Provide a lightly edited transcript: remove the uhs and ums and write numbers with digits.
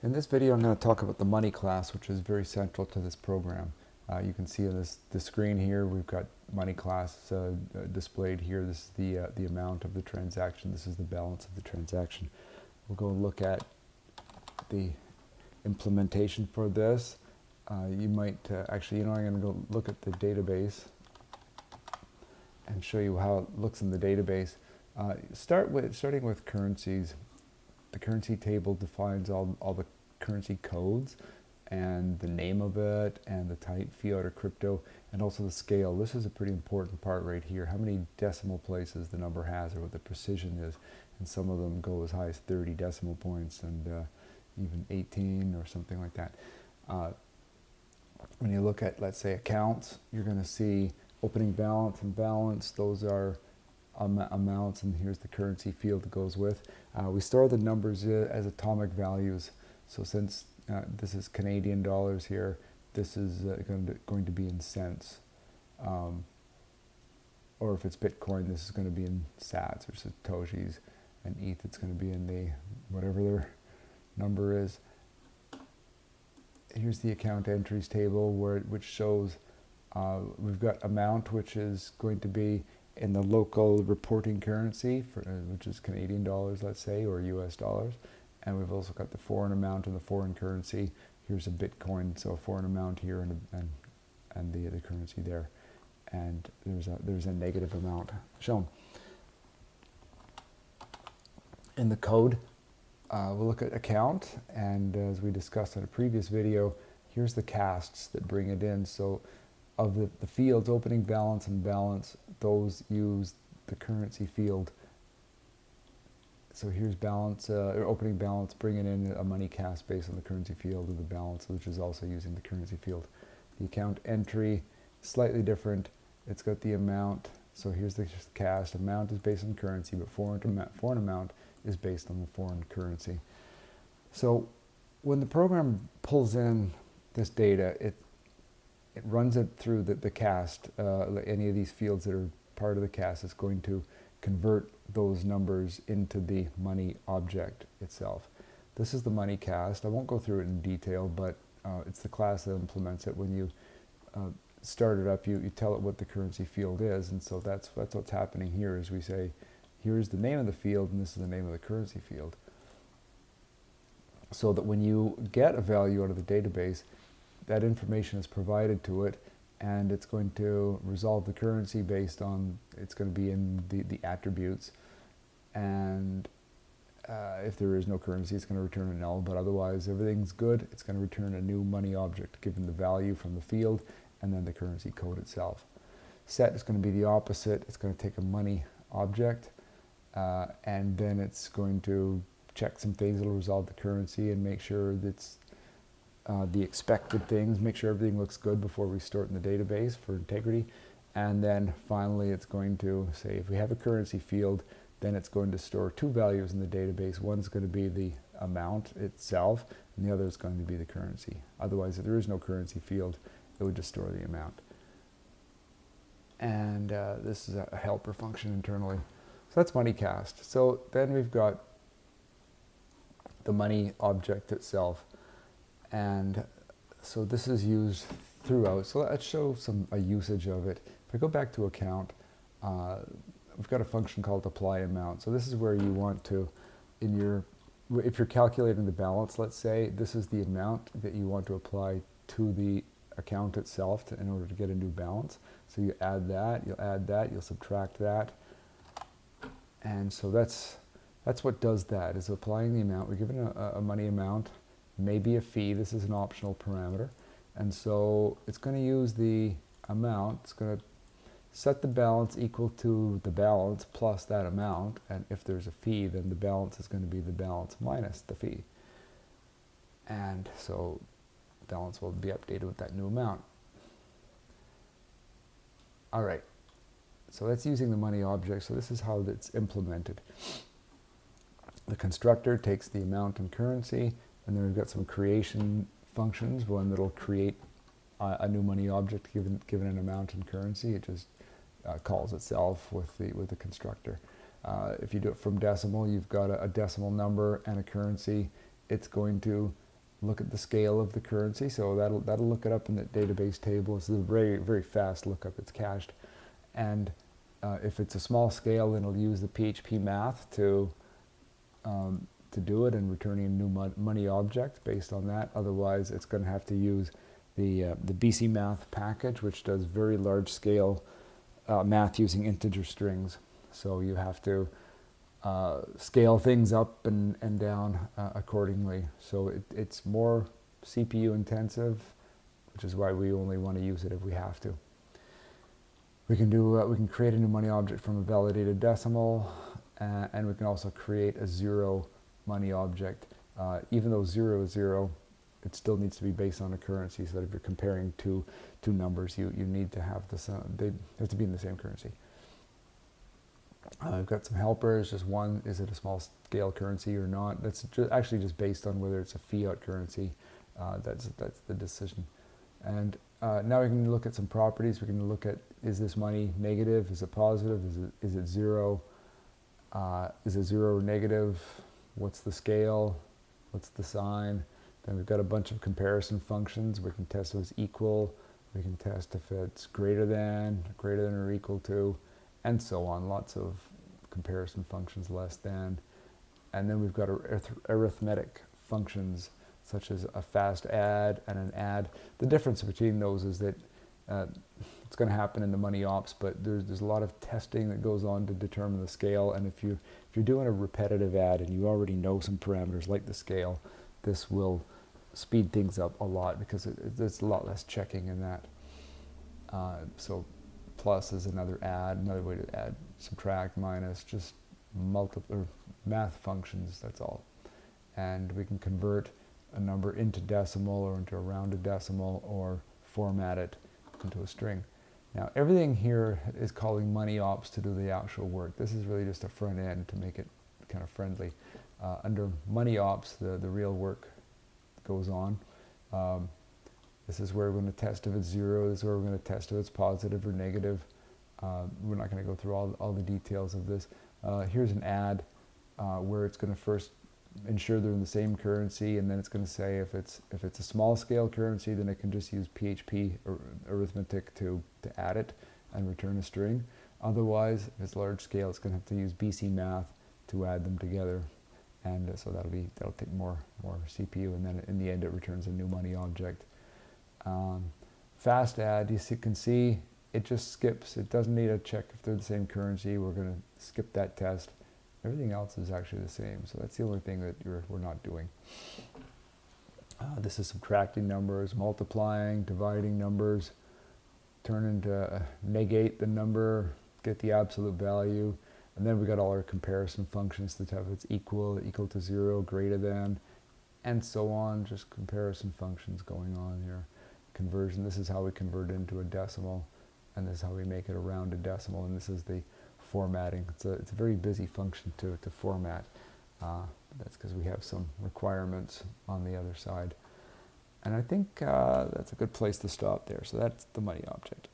In this video, I'm going to talk about the money class, which is very central to this program. You can see on the screen here, we've got money class displayed here. This is the amount of the transaction. This is the balance of the transaction. We'll go look at the implementation for this. You might actually, I'm going to go look at the database and show you how it looks in the database. Starting with currencies. The currency table defines all the currency codes and the name of it and the type, fiat or crypto, and also the scale. This is a pretty important part right here. How many decimal places the number has or what the precision is. And some of them go as high as 30 decimal points and even 18 or something like that. When you look at, let's say, accounts, you're going to see opening balance and balance. Those are amounts, and here's the currency field that goes with. We store the numbers as atomic values. So since this is Canadian dollars here, this is going to be in cents. Or if it's Bitcoin, this is going to be in sats or satoshis, and ETH, it's going to be in the whatever their number is. Here's the account entries table which shows we've got amount, which is going to be in the local reporting currency, which is Canadian dollars, let's say, or US dollars. And we've also got the foreign amount in the foreign currency. Here's a Bitcoin, so a foreign amount here and the other currency there. And there's a negative amount shown. In the code, we'll look at account, and as we discussed in a previous video, here's the casts that bring it in. So of the fields, opening balance and balance, those use the currency field. So here's balance, or opening balance, bringing in a money cast based on the currency field of the balance, which is also using the currency field. The account entry, slightly different. It's got the amount. So here's the cast. Amount is based on currency, but foreign amount is based on the foreign currency. So when the program pulls in this data, it runs it through the cast. Any of these fields that are part of the cast is going to convert those numbers into the money object itself. This is the money cast. I won't go through it in detail, but it's the class that implements it. When you start it up, you tell it what the currency field is, and so that's what's happening here. Is we say, here's the name of the field, and this is the name of the currency field. So that when you get a value out of the database, that information is provided to it, and it's going to resolve the currency based on, it's going to be in the attributes, and if there is no currency, it's going to return a null, but otherwise everything's good. It's going to return a new money object given the value from the field and then the currency code itself. Set is going to be the opposite. It's going to take a money object and then it's going to check some things. It'll resolve the currency and make sure that's the expected things, make sure everything looks good before we store it in the database for integrity. And then finally it's going to say, if we have a currency field, then it's going to store two values in the database. One's going to be the amount itself, and the other is going to be the currency. Otherwise, if there is no currency field, it would just store the amount. And this is a helper function internally. So that's money cast. So then we've got the money object itself. And so this is used throughout. So let's show a usage of it. If I go back to account, we've got a function called apply amount. So this is where you want to, if you're calculating the balance, let's say, this is the amount that you want to apply to the account itself in order to get a new balance. So you add that, you'll subtract that. And so that's what does that, is applying the amount. We're given a money amount, maybe a fee. This is an optional parameter. And so it's going to use the amount. It's going to set the balance equal to the balance plus that amount. And if there's a fee, then the balance is going to be the balance minus the fee. And so balance will be updated with that new amount. All right. So that's using the money object. So this is how it's implemented. The constructor takes the amount and currency, and then we've got some creation functions, one that'll create a new money object given an amount and currency. It just calls itself with the constructor. If you do it from decimal, you've got a decimal number and a currency. It's going to look at the scale of the currency. So that'll look it up in the database table. This is a very, very fast lookup. It's cached. And if it's a small scale, then it'll use the PHP math to do it and returning a new money object based on that. Otherwise, it's going to have to use the BC math package, which does very large scale math using integer strings. So you have to scale things up and down accordingly. So it's more CPU intensive, which is why we only want to use it if we have to. We can create a new money object from a validated decimal, and we can also create a zero money object. Even though 0 is 0, it still needs to be based on a currency, so that if you're comparing two numbers, you need to have they have to be in the same currency. I've got some helpers. Just one, is it a small scale currency or not? That's actually just based on whether it's a fiat currency. That's the decision. And now we can look at some properties. We can look at, is this money negative? Is it positive? Is it zero? Is it zero or negative? What's the scale? What's the sign? Then we've got a bunch of comparison functions. We can test if it's equal. We can test if it's greater than or equal to, and so on. Lots of comparison functions, less than. And then we've got arithmetic functions, such as a fast add and an add. The difference between those is that it's going to happen in the money ops, but there's a lot of testing that goes on to determine the scale. And if you're doing a repetitive add and you already know some parameters like the scale, this will speed things up a lot because there's a lot less checking in that. So plus is another way to add, subtract, minus, just math functions, that's all. And we can convert a number into decimal or into a rounded decimal or format it into a string. Now everything here is calling money ops to do the actual work. This is really just a front end to make it kind of friendly. Under money ops, the real work goes on. This is where we're going to test if it's 0. This is where we're going to test if it's positive or negative. We're not going to go through all the details of this. Here's an add where it's going to first ensure they're in the same currency, and then it's going to say if it's a small scale currency, then it can just use PHP arithmetic to add it and return a string. Otherwise, if it's large scale, it's going to have to use BC math to add them together, and so that'll take more CPU, and then in the end it returns a new money object. Fast add, you can see it just skips. It doesn't need to check if they're the same currency. We're going to skip that test. Everything else is actually the same, so that's the only thing that we're not doing. This is subtracting numbers, multiplying, dividing numbers, negate the number, get the absolute value, and then we got all our comparison functions to tell if it's equal to 0, greater than, and so on. Just comparison functions going on here. Conversion, this is how we convert it into a decimal, and this is how we make it a rounded decimal, and this is the formatting. It's a very busy function to format. That's because we have some requirements on the other side. And I think that's a good place to stop there. So that's the money object.